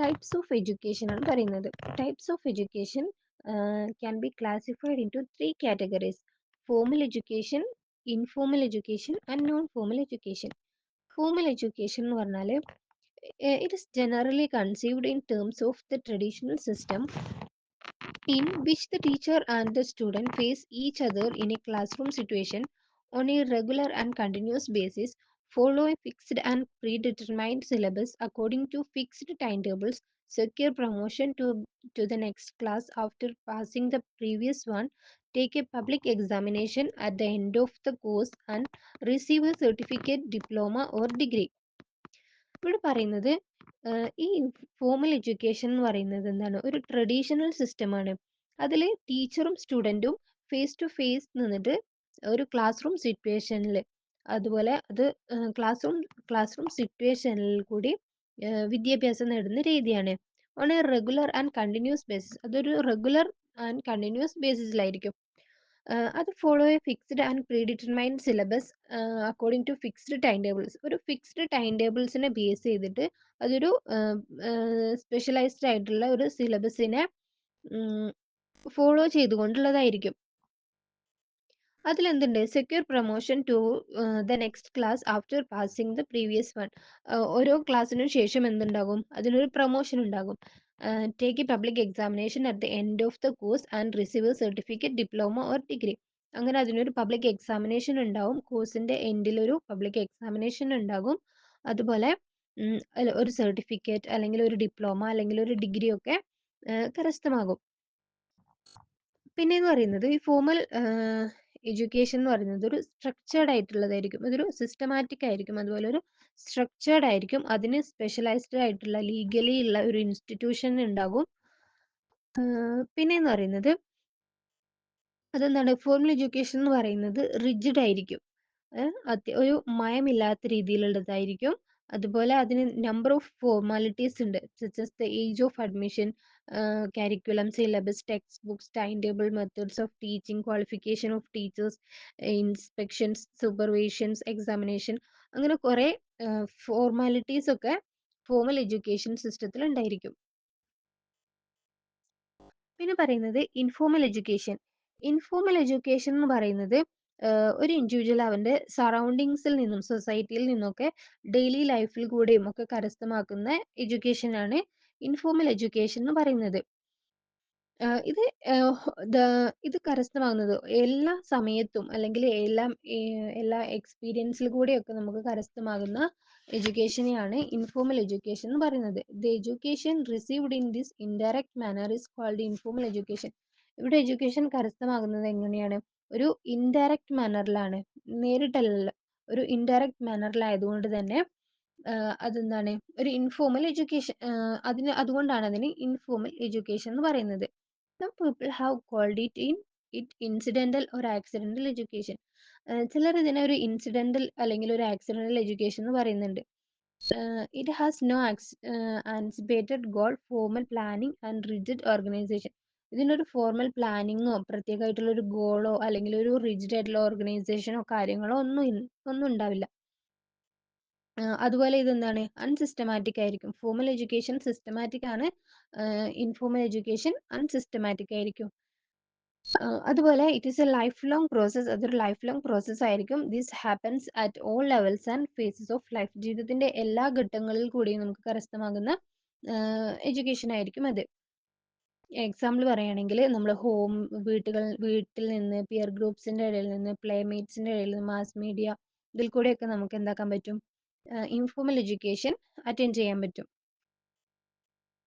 Types of education ആണ് പറയുന്നത്. Types of education can be classified into three categories: formal education, informal education and non-formal education. Formal education എന്ന് പറഞ്ഞാൽ it is generally conceived in terms of the traditional system in which the teacher and the student face each other in a classroom situation on a regular and continuous basis, follow a fixed and predetermined syllabus according to fixed timetables, secure promotion to the next class after passing the previous one, take a public examination at the end of the course, and receive a certificate, diploma, or degree. ഇവിടെ പറയുന്നത് ഈ formal education എന്ന് പറയുന്നത് എന്താണ്, ഒരു traditional സിസ്റ്റമാണ്. അതിൽ ടീച്ചറും സ്റ്റുഡൻറ്റും ഫേസ് ടു ഫേസ് നിന്നിട്ട് ഒരു ക്ലാസ് റൂം സിറ്റുവേഷനിൽ, അതുപോലെ അത് ക്ലാസ് റൂം സിറ്റുവേഷനിൽ കൂടി വിദ്യാഭ്യാസം നേടുന്ന രീതിയാണ്. On a regular and continuous basis, അതൊരു റെഗുലർ ആൻഡ് കണ്ടിന്യൂസ് ബേസിസിലായിരിക്കും. അത് follow a fixed and predetermined syllabus according to fixed time tables. ഒരു ഫിക്സ്ഡ് ടൈം ടേബിൾസിനെ ബേസ് ചെയ്തിട്ട് അതൊരു സ്പെഷ്യലൈസ്ഡ് ആയിട്ടുള്ള ഒരു സിലബസിനെ ഫോളോ ചെയ്തുകൊണ്ടുള്ളതായിരിക്കും. അതിലെന്തുണ്ട്, secure promotion to the next class after passing the previous one. ഓരോ ക്ലാസ്സിനും ശേഷം എന്തുണ്ടാകും, അതിനൊരു പ്രൊമോഷൻ ഉണ്ടാകും. Take a public examination at the end of the course and receive A certificate, diploma or degree. അങ്ങനെ അതിനൊരു പബ്ലിക് എക്സാമിനേഷൻ ഉണ്ടാകും, കോഴ്സിൻ്റെ എൻഡിൽ ഒരു പബ്ലിക് എക്സാമിനേഷൻ ഉണ്ടാകും. അതുപോലെ ഒരു സർട്ടിഫിക്കറ്റ് അല്ലെങ്കിൽ ഒരു ഡിപ്ലോമ അല്ലെങ്കിൽ ഒരു ഡിഗ്രി ഒക്കെ കരസ്ഥമാകും. പിന്നെയെന്ന് പറയുന്നത് ഈ ഫോമൽ എഡ്യൂക്കേഷൻ എന്ന് പറയുന്നത് ഒരു സ്ട്രക്ചേർഡ് ആയിട്ടുള്ളതായിരിക്കും, അതൊരു സിസ്റ്റമാറ്റിക് ആയിരിക്കും, അതുപോലെ ഒരു സ്ട്രക്ചേർഡ് ആയിരിക്കും. അതിന് സ്പെഷ്യലൈസ്ഡ് ആയിട്ടുള്ള ലീഗലി ഉള്ള ഒരു ഇൻസ്റ്റിറ്റ്യൂഷൻ ഉണ്ടാകും. പിന്നെയെന്ന് പറയുന്നത് അതെന്താണ്, ഫോർമൽ എഡ്യൂക്കേഷൻ എന്ന് പറയുന്നത് റിജിഡ് ആയിരിക്കും, ഒരു മയമില്ലാത്ത രീതിയിലുള്ളതായിരിക്കും. അതുപോലെ അതിന് നമ്പർ ഓഫ് ഫോർമാലിറ്റീസ് ഉണ്ട്, such as the age of admission, curriculum, syllabus, text books, time table, methods of teaching, qualification of teachers, inspections, supervisions, examination, അങ്ങനെ കുറേ ഫോർമാലിറ്റീസ് ഒക്കെ ഫോർമൽ എഡ്യൂക്കേഷൻ സിസ്റ്റത്തിൽ ഉണ്ടായിരിക്കും. പിന്നെ പറയുന്നത് ഇൻഫോർമൽ എഡ്യൂക്കേഷൻ. ഇൻഫോർമൽ എഡ്യൂക്കേഷൻ എന്ന് പറയുന്നത് ഒരു ഇൻഡിവിജ്വൽ അവൻ്റെ സറൗണ്ടിങ്സിൽ നിന്നും സൊസൈറ്റിയിൽ നിന്നൊക്കെ ഡെയിലി ലൈഫിൽ കൂടെയും ഒക്കെ കരസ്ഥമാക്കുന്ന എഡ്യൂക്കേഷനാണ് ഇൻഫോർമൽ എഡ്യൂക്കേഷൻ എന്ന് പറയുന്നത്. ഇത് ഇത് കരസ്ഥമാകുന്നത് എല്ലാ സമയത്തും അല്ലെങ്കിൽ എല്ലാ എക്സ്പീരിയൻസിൽ കൂടെയൊക്കെ നമുക്ക് കരസ്ഥമാകുന്ന എഡ്യൂക്കേഷനെയാണ് ഇൻഫോർമൽ എഡ്യൂക്കേഷൻ എന്ന് പറയുന്നത്. The education received in this indirect manner is called informal education. ഇവിടെ എഡ്യൂക്കേഷൻ കരസ്ഥമാകുന്നത് എങ്ങനെയാണ്, ഒരു ഇൻഡയറക്റ്റ് മാനറിലാണ്, നേരിട്ടല്ല, ഒരു ഇൻഡയറക്റ്റ് മാനറിലായതുകൊണ്ട് തന്നെ അതെന്താണ്, ഒരു ഇൻഫോർമൽ എഡ്യൂക്കേഷൻ. അതുകൊണ്ടാണ് അതിന് ഇൻഫോർമൽ എഡ്യൂക്കേഷൻ എന്ന് പറയുന്നത്. Some people have called it incidental or accidental education. ചിലർ ഇതിനെ ഒരു ഇൻസിഡന്റൽ അല്ലെങ്കിൽ ഒരു ആക്സിഡന്റൽ എഡ്യൂക്കേഷൻ എന്ന് പറയുന്നുണ്ട്. It has no anticipated goal, formal planning and rigid organization. ഇതിനൊരു ഫോർമൽ പ്ലാനിങ്ങോ പ്രത്യേകമായിട്ടുള്ള ഒരു ഗോളോ അല്ലെങ്കിൽ ഒരു റിജിഡ് ആയിട്ടുള്ള ഓർഗനൈസേഷനോ കാര്യങ്ങളോ ഒന്നും ഉണ്ടാവില്ല. അതുപോലെ ഇതെന്താണ്, അൺസിസ്റ്റമാറ്റിക് ആയിരിക്കും. ഫോർമൽ എഡ്യൂക്കേഷൻ സിസ്റ്റമാറ്റിക് ആണ്, ഇൻഫോർമൽ എഡ്യൂക്കേഷൻ അൺസിസ്റ്റമാറ്റിക് ആയിരിക്കും. അതുപോലെ it is a life long process, അതൊരു ലൈഫ് ലോങ് പ്രോസസ്സ് ആയിരിക്കും. This happens at all levels and phases of life. ജീവിതത്തിൻ്റെ എല്ലാ ഘട്ടങ്ങളിൽ കൂടിയും നമുക്ക് കരസ്ഥമാകുന്ന എഡ്യൂക്കേഷൻ ആയിരിക്കും അത്. എക്സാമ്പിൾ പറയുകയാണെങ്കിൽ നമ്മൾ വീട്ടിൽ നിന്ന്, പിയർ ഗ്രൂപ്പ്സിൻ്റെ ഇടയിൽ നിന്ന്, പ്ലേമേറ്റ്സിൻ്റെ ഇടയിൽ നിന്ന്, മാസ് മീഡിയ, ഇതിൽ കൂടെയൊക്കെ നമുക്ക് എന്താക്കാൻ പറ്റും, ഇൻഫോർമൽ എഡ്യൂക്കേഷൻ അറ്റൻഡ് ചെയ്യാൻ പറ്റും.